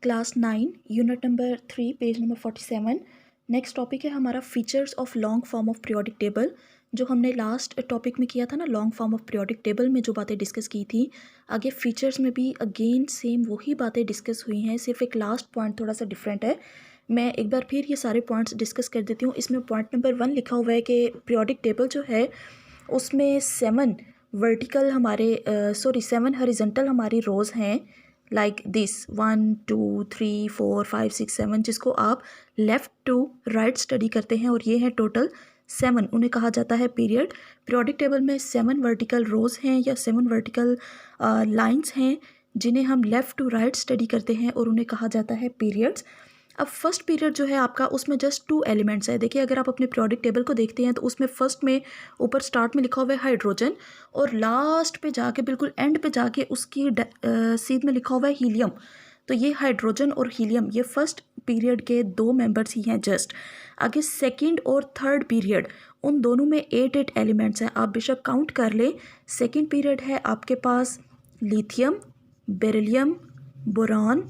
Class 9 unit number 3 page number 47। Next topic है हमारा features of long form of periodic table. जो हमने last topic में किया था ना, long form of periodic table में जो बातें डिस्कस की थी, आगे फीचर्स में भी अगेन सेम वही बातें डिस्कस हुई हैं, सिर्फ एक लास्ट पॉइंट थोड़ा सा डिफरेंट है। मैं एक बार फिर ये सारे पॉइंट्स डिस्कस कर देती हूँ। इसमें पॉइंट नंबर 1 लिखा हुआ है कि पीरियोडिक टेबल जो है उसमें 7 वर्टिकल हमारे 7 हॉरिजॉन्टल हमारी रोज़ हैं, लाइक दिस 1 2 3 4 5 6 7, जिसको आप लेफ़्ट टू राइट स्टडी करते हैं, और ये है टोटल 7। उन्हें कहा जाता है पीरियड। पीरियोडिक टेबल में 7 वर्टिकल रोज़ हैं या 7 वर्टिकल लाइंस हैं, जिन्हें हम लेफ़्ट टू राइट स्टडी करते हैं, और उन्हें कहा जाता है पीरियड्स। अब फर्स्ट पीरियड जो है आपका, उसमें जस्ट 2 एलिमेंट्स है। देखिए, अगर आप अपने पीरियोडिक टेबल को देखते हैं तो उसमें फर्स्ट में ऊपर स्टार्ट में लिखा हुआ है हाइड्रोजन, और लास्ट पे जाके बिल्कुल एंड पे जाके उसकी सीध में लिखा हुआ है हीलियम। तो ये हाइड्रोजन और हीलियम, ये फर्स्ट पीरियड के 2 मेंबर्स ही हैं जस्ट। आगे सेकंड और थर्ड पीरियड, उन दोनों में 8 एलिमेंट्स हैं। आप बेशक काउंट कर ले। सेकंड पीरियड है आपके पास lithium, beryllium, boron,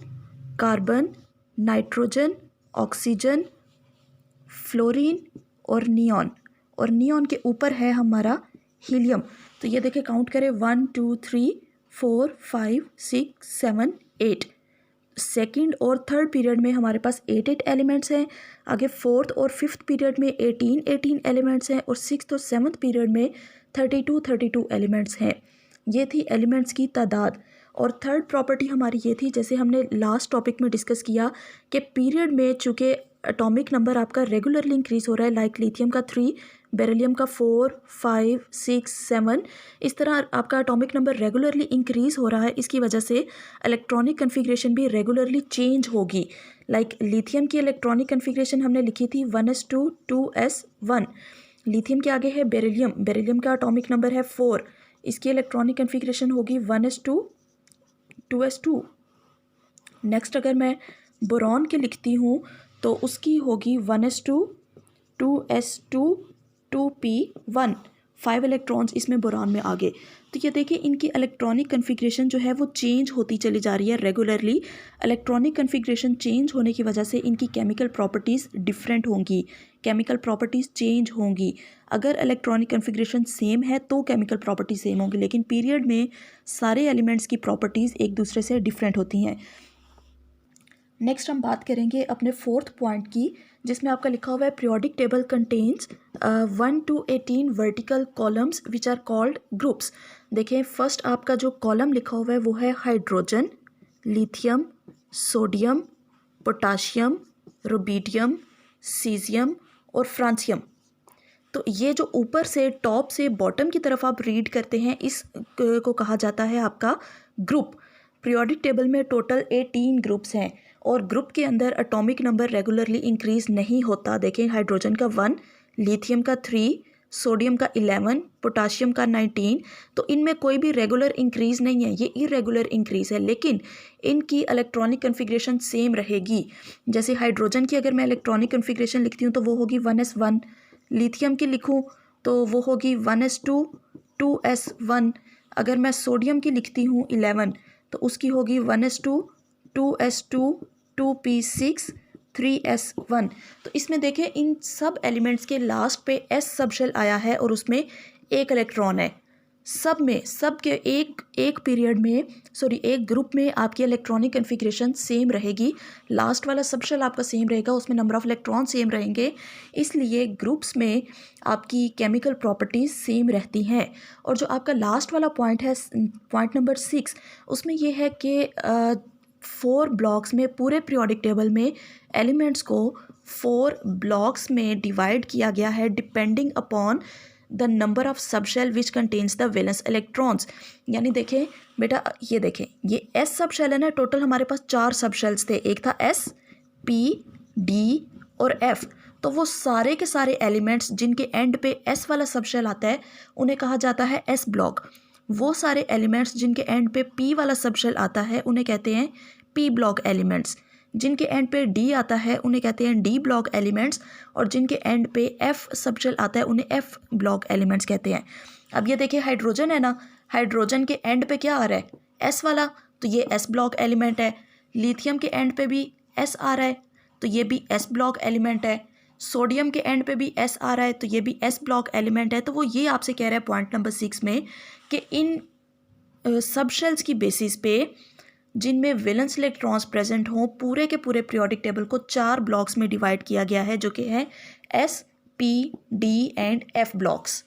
carbon, nitrogen, oxygen, fluorine और नियॉन, और नियॉन के ऊपर है हमारा हीलियम। तो ये देखिए, काउंट करें 1 2 3 4 5 6 7 8। सेकंड और थर्ड पीरियड में हमारे पास 8 एलिमेंट्स हैं। आगे फोर्थ और फिफ्थ पीरियड में 18 एलिमेंट्स हैं, और सिक्स्थ और सेवन्थ पीरियड में 32 एलिमेंट्स हैं। ये थी एलिमेंट्स की तादाद। और थर्ड प्रॉपर्टी हमारी ये थी, जैसे हमने लास्ट टॉपिक में डिस्कस किया, कि पीरियड में चूँकि एटॉमिक नंबर आपका रेगुलरली इंक्रीज़ हो रहा है, लाइक लिथियम का 3, बेरिलियम का 4 5 6 7, इस तरह आपका एटॉमिक नंबर रेगुलरली इंक्रीज़ हो रहा है। इसकी वजह से इलेक्ट्रॉनिक कन्फिग्रेशन भी रेगुलरली चेंज होगी। लाइक लिथियम की इलेक्ट्रॉनिक कन्फिग्रेशन हमने लिखी थी 1s2 2s1। लिथियम के आगे है बेरिलियम, बेरिलियम का एटॉमिक नंबर है 4, इसकी इलेक्ट्रॉनिक कन्फिग्रेशन होगी 1s2 2s2। नेक्स्ट अगर मैं बोरॉन के लिखती हूँ तो उसकी होगी 1s2 2s2 2p1। 5 इलेक्ट्रॉन्स इसमें बोरॉन में आ गए। तो ये देखिए, इनकी इलेक्ट्रॉनिक कन्फिग्रेशन जो है वो चेंज होती चली जा रही है रेगुलरली। इलेक्ट्रॉनिक कन्फिग्रेशन चेंज होने की वजह से इनकी केमिकल प्रॉपर्टीज़ डिफरेंट होंगी, केमिकल प्रॉपर्टीज़ चेंज होंगी। अगर इलेक्ट्रॉनिक कन्फिग्रेशन सेम है तो केमिकल प्रॉपर्टी सेम होंगी, लेकिन पीरियड में सारे एलिमेंट्स की प्रॉपर्टीज़ एक दूसरे से डिफरेंट होती हैं। नेक्स्ट हम बात करेंगे अपने फोर्थ पॉइंट की, जिसमें आपका लिखा हुआ है periodic table contains 1 to 18 vertical columns which are called groups. देखिए, फर्स्ट आपका जो कॉलम लिखा हुआ है वो है hydrogen, lithium, sodium, potassium, rubidium, caesium और फ्रांसियम। तो ये जो ऊपर से टॉप से बॉटम की तरफ आप रीड करते हैं, इस को कहा जाता है आपका ग्रुप। पीरियोडिक टेबल में टोटल 18 ग्रुप्स हैं, और ग्रुप के अंदर एटॉमिक नंबर रेगुलरली इंक्रीज नहीं होता। देखें, हाइड्रोजन का 1, लिथियम का 3, सोडियम का 11, पोटाशियम का 19। तो इनमें कोई भी रेगुलर इंक्रीज़ नहीं है, ये इरेगुलर इंक्रीज़ है, लेकिन इनकी इलेक्ट्रॉनिक कन्फिग्रेशन सेम रहेगी। जैसे हाइड्रोजन की अगर मैं इलेक्ट्रॉनिक कन्फिग्रेशन लिखती हूँ तो वो होगी 1s1। लिथियम की लिखूँ तो वो होगी 1s2 2s1। अगर मैं सोडियम की लिखती हूँ 11, तो उसकी होगी 1s2 2s2 2p6 3s1। तो इसमें देखें, इन सब एलिमेंट्स के लास्ट पे s सब शेल आया है, और उसमें एक इलेक्ट्रॉन है। सब के एक पीरियड में, एक ग्रुप में आपकी इलेक्ट्रॉनिक कन्फिग्रेशन सेम रहेगी। लास्ट वाला सब शेल आपका सेम रहेगा, उसमें नंबर ऑफ़ इलेक्ट्रॉन सेम रहेंगे, इसलिए ग्रुप्स में आपकी केमिकल प्रॉपर्टीज़ सेम रहती हैं। और जो आपका लास्ट वाला पॉइंट है, पॉइंट नंबर 6, उसमें यह है कि 4 ब्लॉक्स में, पूरे पीरियोडिक टेबल में एलिमेंट्स को 4 ब्लॉक्स में डिवाइड किया गया है, depending upon the number of sub shell which contains the valence electrons. यानी देखें बेटा, ये देखें, ये एस सब शेल है ना, टोटल हमारे पास 4 सब शेल्स थे। एक था एस, पी, डी और एफ। तो वो सारे के सारे एलिमेंट्स जिनके एंड पे एस वाला सब शेल आता है, उन्हें कहा जाता है एस ब्लॉक। वो सारे एलिमेंट्स जिनके एंड पे पी वाला सब शेल आता है, उन्हें कहते हैं पी ब्लॉक एलिमेंट्स। जिनके एंड पे डी आता है, उन्हें कहते हैं डी ब्लॉक एलिमेंट्स, और जिनके एंड पे एफ सब शेल आता है, उन्हें एफ ब्लॉक एलिमेंट्स कहते हैं। अब ये देखिए, हाइड्रोजन है ना, हाइड्रोजन के एंड पे क्या आ रहा है, एस वाला, तो ये एस ब्लॉक एलिमेंट है। लिथियम के एंड पे भी S आ रहा है तो ये भी S ब्लॉक एलिमेंट है, सोडियम के एंड पे भी S आ रहा है तो ये भी S ब्लॉक एलिमेंट है। तो वो ये आपसे कह रहा है पॉइंट नंबर 6 में कि इन सब शेल्स की बेसिस पे जिनमें वैलेंस इलेक्ट्रॉन्स प्रेजेंट हों पूरे के पूरे पीरियोडिक टेबल को 4 ब्लॉक्स में डिवाइड किया गया है जो कि है S, P, D and F blocks.